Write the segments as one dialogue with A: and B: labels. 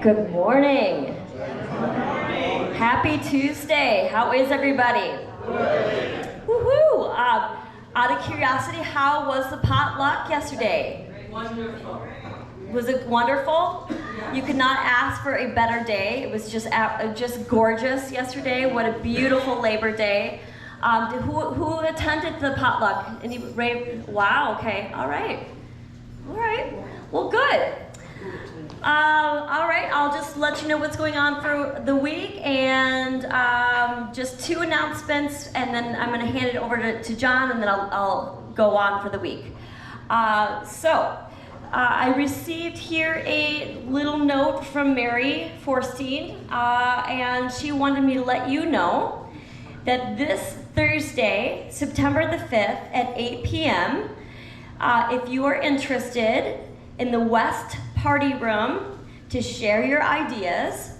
A: Good morning. Happy Tuesday. How is everybody? Woohoo! Out of curiosity, how was the potluck yesterday?
B: Wonderful.
A: Was it wonderful? You could not ask for a better day. It was just gorgeous yesterday. What a beautiful Labor Day. Who attended the potluck? Wow, okay, all right. Well, good. All right, I'll just let you know what's going on for the week, and just 2 announcements, and then I'm going to hand it over to John, and then I'll go on for the week. I received here a little note from Mary Forstein, and she wanted me to let you know that this Thursday, September the 5th at 8 p.m., if you are interested in the West Party Room to share your ideas,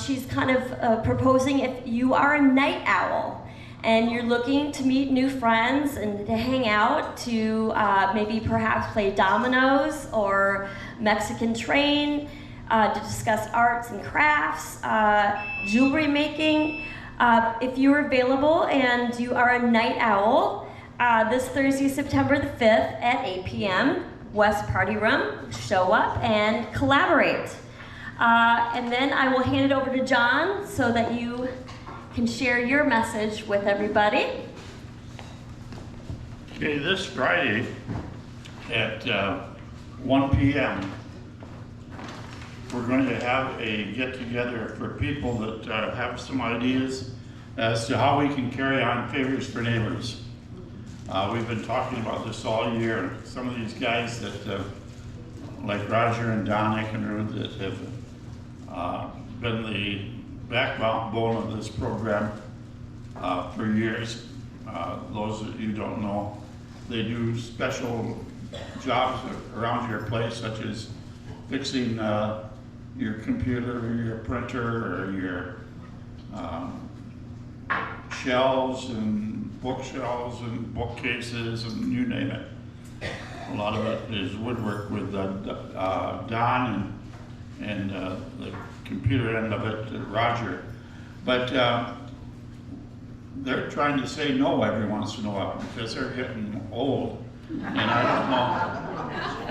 A: she's kind of proposing if you are a night owl and you're looking to meet new friends and to hang out, to maybe perhaps play dominoes or Mexican train, to discuss arts and crafts, jewelry making. If you're available and you are a night owl, this Thursday, September the 5th at 8 p.m., West Party Room, show up and collaborate. And then I will hand it over to John so that you can share your message with everybody.
C: Okay, this Friday at 1 p.m. we're going to have a get-together for people that have some ideas as to how we can carry on Favors for Neighbors. We've been talking about this all year. Some of these guys that, like Roger and Don Eckenrud, that have been the backbone of this program for years. Those that you don't know, they do special jobs around your place, such as fixing your computer or your printer or your shelves and bookshelves and bookcases and you name it. A lot of it is woodwork with Don and the computer end of it, Roger. But they're trying to say no every once in a while because they're getting old. And I don't know,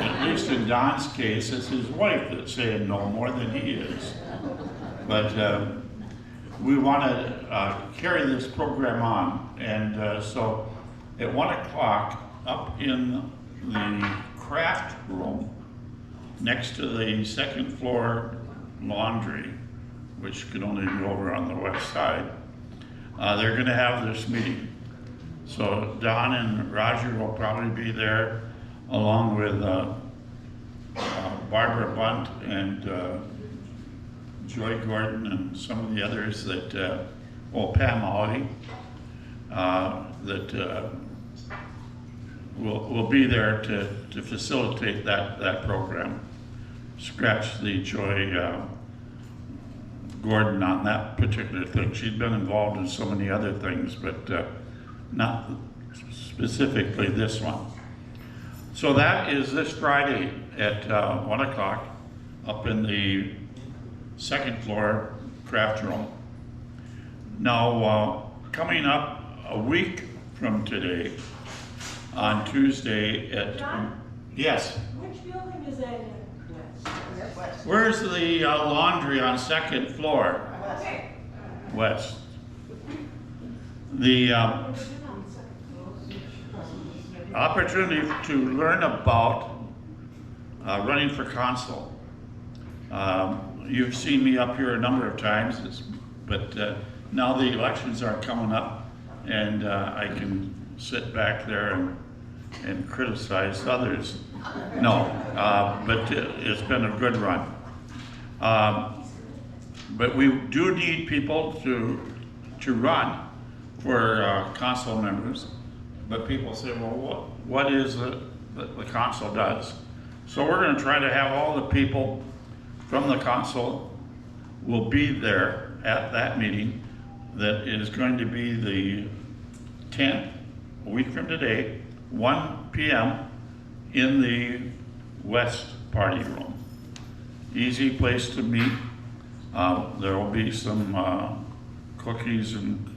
C: at least in Don's case, it's his wife that's saying no more than he is. But we want to carry this program on, and so at 1 o'clock up in the craft room next to the second floor laundry, which could only be over on the west side, they're going to have this meeting. So Don and Roger will probably be there along with Barbara Bunt and Joy Gordon and some of the others that, Pam Hawley, that will be there to facilitate that program. Scratch the Joy Gordon on that particular thing. She'd been involved in so many other things, but not specifically this one. So that is this Friday at 1 o'clock up in the second floor craft room. Now, coming up a week from today, on Tuesday at...
B: John?
C: Yes?
B: Which building is that in? West.
C: Where's the laundry on second floor?
B: Okay.
C: West. The opportunity to learn about running for consul. You've seen me up here a number of times, but now the elections are coming up, and I can sit back there and criticize others. No, but it's been a good run. But we do need people to run for council members. But people say, well, what is the council does? So we're going to try to have all the people from the council will be there at that meeting. That is going to be the 10th, a week from today, 1 p.m. in the West party room. Easy place to meet. There will be some cookies and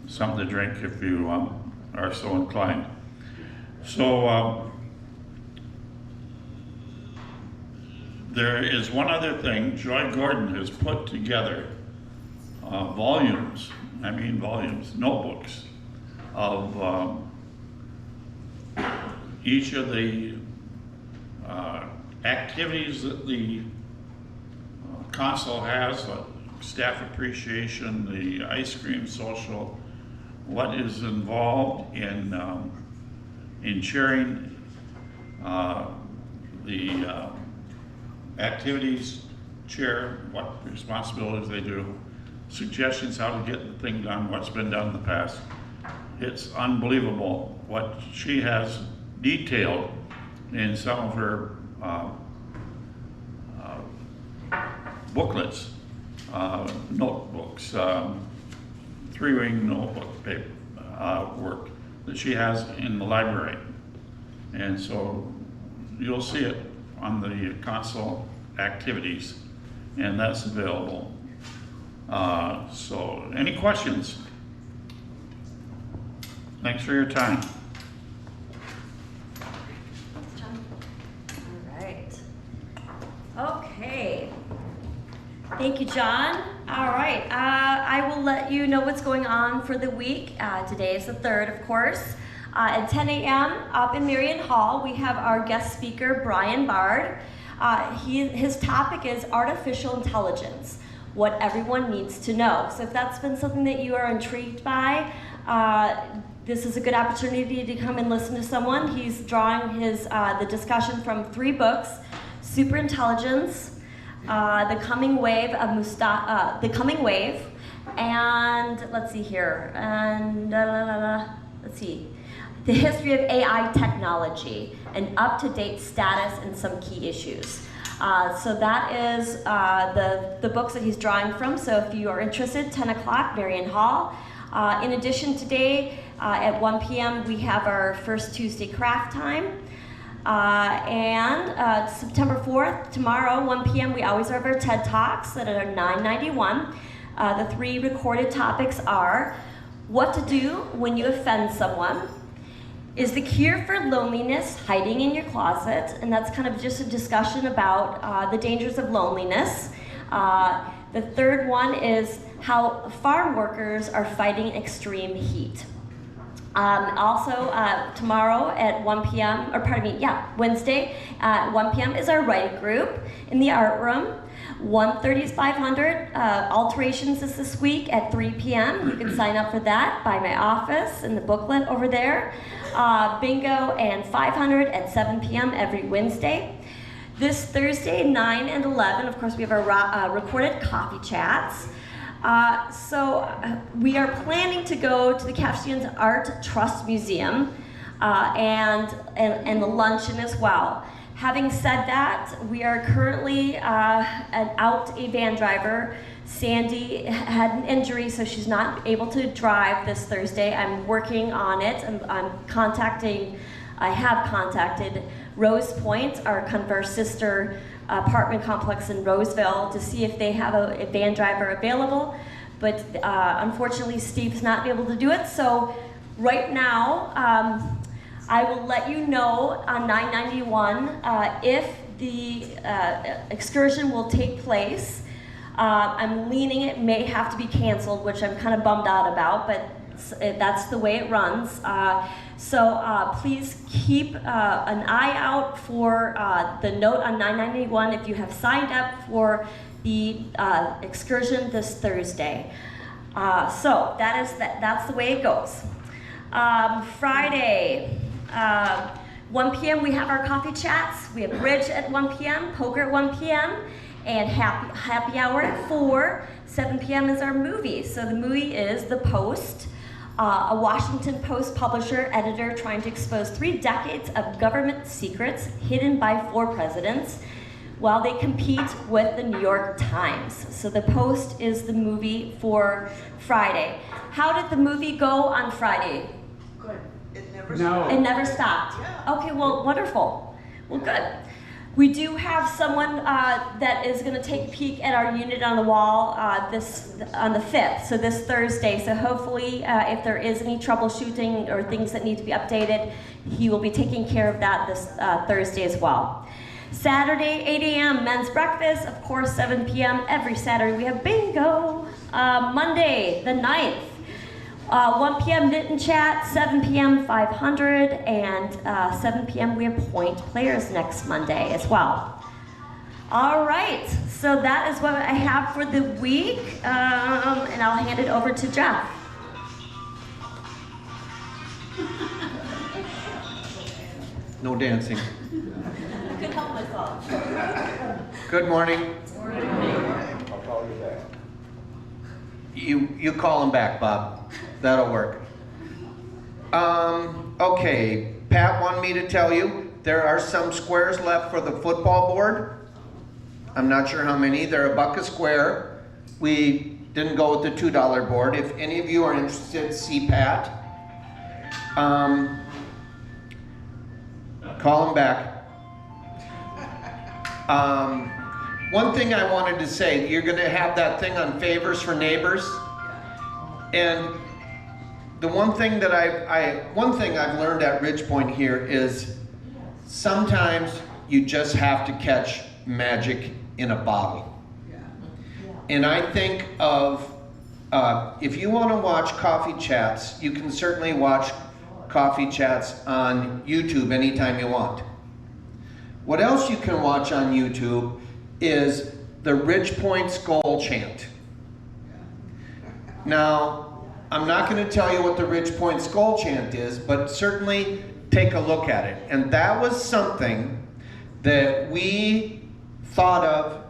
C: something to drink if you are so inclined. So there is one other thing. Joy Gordon has put together volumes, notebooks of each of the activities that the council has, staff appreciation, the ice cream social, what is involved in sharing the activities chair, what responsibilities they do, suggestions how to get the thing done, what's been done in the past. It's unbelievable what she has detailed in some of her booklets, notebooks, three-ring notebook paper, work that she has in the library. And so you'll see it on the console activities, and that's available. So any questions? Thanks for your time.
A: All right. Okay. Thank you, John. All right. I will let you know what's going on for the week. Today is the 3rd, of course. At 10 a.m. up in Marion Hall, we have our guest speaker, Brian Bard. His topic is artificial intelligence, what everyone needs to know. So if that's been something that you are intrigued by, this is a good opportunity to come and listen to someone. He's drawing the discussion from 3 books: Superintelligence, The Coming Wave, and let's see here, and let's see, The History of AI Technology, an up-to-date status and some key issues. So that is the books that he's drawing from. So if you are interested, 10 o'clock, Marion Hall. In addition, today at 1 p.m. we have our first Tuesday craft time. And September 4th, tomorrow, 1 p.m., we always have our TED Talks that are $9.91. The 3 recorded topics are: what to do when you offend someone, is the cure for loneliness hiding in your closet? And that's kind of just a discussion about the dangers of loneliness. The 3rd one is how farm workers are fighting extreme heat. Also, tomorrow at 1 p.m., Wednesday at 1 p.m. is our writing group in the art room. 1:30 is 500. Alterations is this week at 3 p.m. You can sign up for that by my office in the booklet over there. Bingo and 500 at 7 p.m. every Wednesday. This Thursday, 9 and 11, of course, we have our recorded coffee chats. We are planning to go to the Cafetians Art Trust Museum and the luncheon as well. Having said that, we are currently out a van driver. Sandy had an injury, so she's not able to drive this Thursday. I'm working on it. I have contacted Rose Point, our kind of our sister apartment complex in Roseville, to see if they have a van driver available. But unfortunately, Steve's not able to do it. So right now, I will let you know on 991 if the excursion will take place. I'm leaning it may have to be canceled, which I'm kind of bummed out about, but that's the way it runs. So please keep an eye out for the note on 991 if you have signed up for the excursion this Thursday. So that's the way it goes. Friday, 1 p.m. we have our coffee chats. We have bridge at 1 p.m., poker at 1 p.m., and happy hour at 4. 7 p.m. is our movie. So the movie is The Post, a Washington Post publisher, editor trying to expose 3 decades of government secrets hidden by 4 presidents while they compete with the New York Times. So The Post is the movie for Friday. How did the movie go on Friday?
B: Good. It never
D: No.
B: stopped.
A: It never stopped.
B: Yeah.
A: Okay, well, wonderful. Well, good. We do have someone that is going to take a peek at our unit on the wall on the 5th, so this Thursday. So hopefully, if there is any troubleshooting or things that need to be updated, he will be taking care of that this Thursday as well. Saturday, 8 a.m. men's breakfast, of course, 7 p.m. every Saturday. We have bingo. Monday, the 9th. 1 p.m. knit and chat, 7 p.m. 500, and 7 p.m. we appoint players next Monday as well. All right, so that is what I have for the week, and I'll hand it over to Jeff.
D: No dancing.
A: I could help myself.
D: Good morning.
E: I'll call you back.
D: You call him back, Bob. That'll work. Okay, Pat wanted me to tell you there are some squares left for the football board. I'm not sure how many. They're $1 a square. We didn't go with the $2 board. If any of you are interested, see Pat. Call him back. One thing I wanted to say, you're going to have that thing on favors for neighbors. And the one thing that one thing I've learned at Ridgepoint here is sometimes you just have to catch magic in a bottle. And I think of, if you want to watch Coffee Chats, you can certainly watch Coffee Chats on YouTube anytime you want. What else you can watch on YouTube is the Ridgepoint Skull Chant. Now, I'm not going to tell you what the Ridgepoint Skull Chant is, but certainly take a look at it. And that was something that we thought of,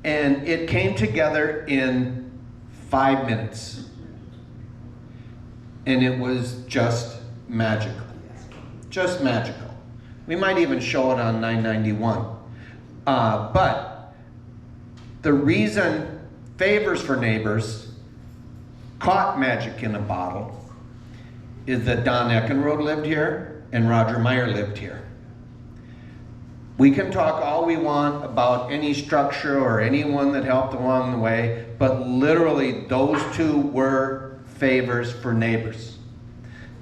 D: and it came together in 5 minutes. And it was just magical. Just magical. We might even show it on 991. But the reason Favors for Neighbors caught magic in a bottle is that Don Eckenrode lived here and Roger Meyer lived here. We can talk all we want about any structure or anyone that helped along the way, but literally those two were favors for neighbors.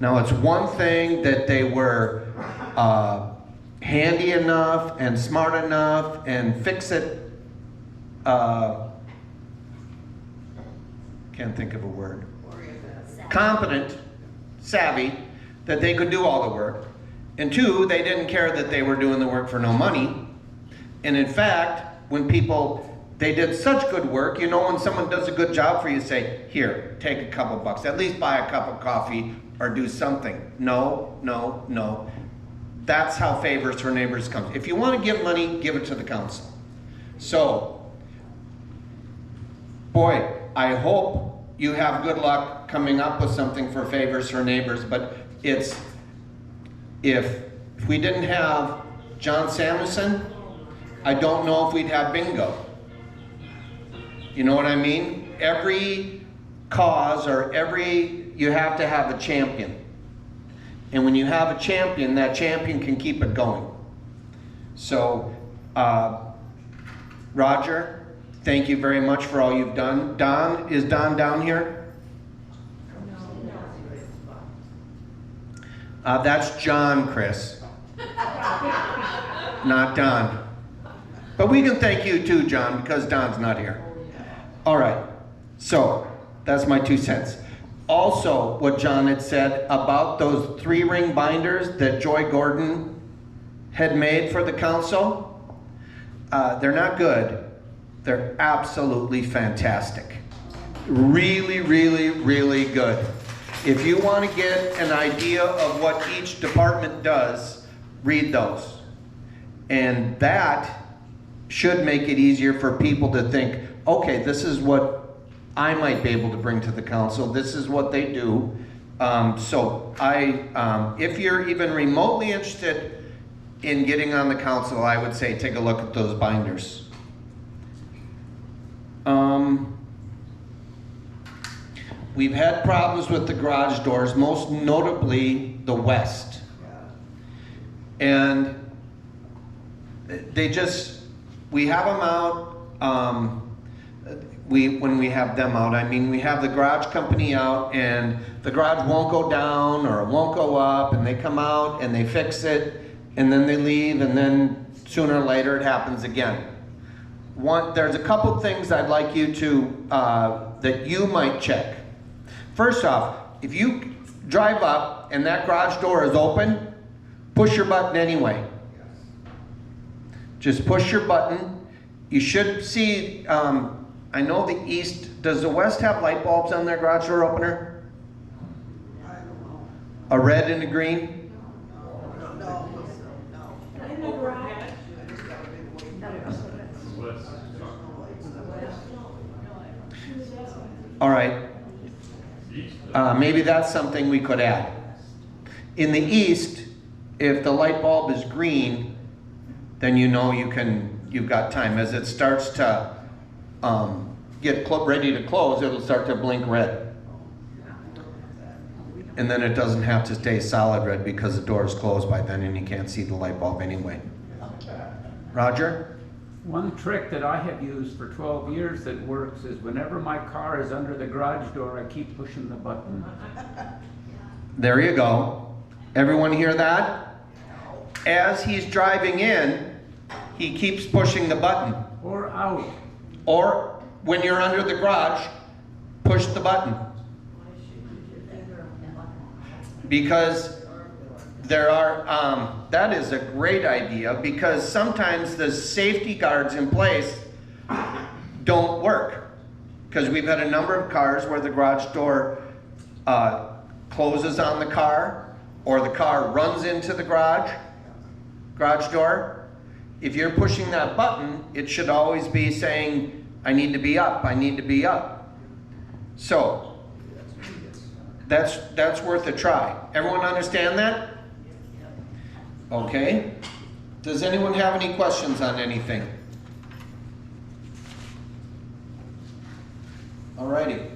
D: Now it's one thing that they were handy enough and smart enough and fix-it, can't think of a word, competent, savvy, that they could do all the work. And two, they didn't care that they were doing the work for no money. And in fact, when they did such good work, you know, when someone does a good job for you, say, here, take a couple bucks, at least buy a cup of coffee or do something. No, no, no. That's how Favors for Neighbors comes. If you want to give money, give it to the council. So, boy, I hope you have good luck coming up with something for Favors for Neighbors, but if we didn't have John Samuelson, I don't know if we'd have bingo. You know what I mean? Every cause you have to have a champion. And when you have a champion, that champion can keep it going. So, Roger, thank you very much for all you've done. Don, is Don down here? That's John, Chris. Not Don. But we can thank you too, John, because Don's not here. All right, so that's my 2 cents. Also, what John had said about those 3-ring binders that Joy Gordon had made for the council, they're not good. They're absolutely fantastic. Really, really, really good. If you want to get an idea of what each department does, read those. And that should make it easier for people to think, okay, this is what I might be able to bring to the council. This is what they do. If you're even remotely interested in getting on the council, I would say take a look at those binders. We've had problems with the garage doors, most notably the west. And we have them out, when we have them out, I mean, we have the garage company out and the garage won't go down or it won't go up, and they come out and they fix it and then they leave, and then sooner or later it happens again. There's a couple things I'd like you to, that you might check. First off, if you drive up and that garage door is open, push your button anyway. Just push your button. You should see, I know the east, does the west have light bulbs on their garage door opener? A red and a green?
B: In the garage.
D: All right. Maybe that's something we could add. In the east, if the light bulb is green, then you know you've got time. As it starts to get ready to close, it'll start to blink red. And then it doesn't have to stay solid red because the door is closed by then and you can't see the light bulb anyway. Roger?
F: One trick that I have used for 12 years that works is whenever my car is under the garage door, I keep pushing the button.
D: There you go. Everyone hear that? As he's driving in, he keeps pushing the button.
F: Or out.
D: Or when you're under the garage, push the button. Because there are, that is a great idea, because sometimes the safety guards in place don't work. Because we've had a number of cars where the garage door closes on the car, or the car runs into the garage door. If you're pushing that button, it should always be saying, I need to be up, I need to be up. So, that's worth a try. Everyone understand that? Okay. Does anyone have any questions on anything? Alrighty.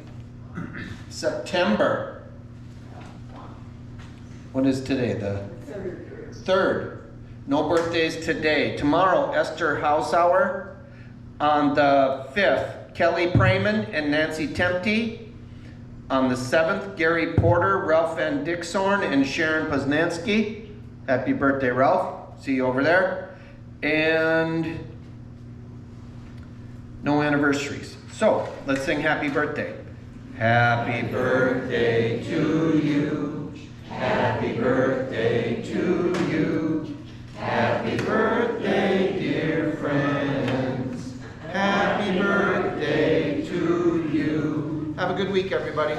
D: September. What is today? The 3rd. No birthdays today. Tomorrow, Esther Hausauer. On the 5th, Kelly Prayman and Nancy Tempte. On the 7th, Gary Porter, Ralph Van Dixhorn, and Sharon Poznansky. Happy birthday, Ralph. See you over there. And no anniversaries. So, let's sing happy birthday. Happy birthday to you. Happy birthday to you. Happy birthday, dear friends. Happy birthday to you. Have a good week, everybody.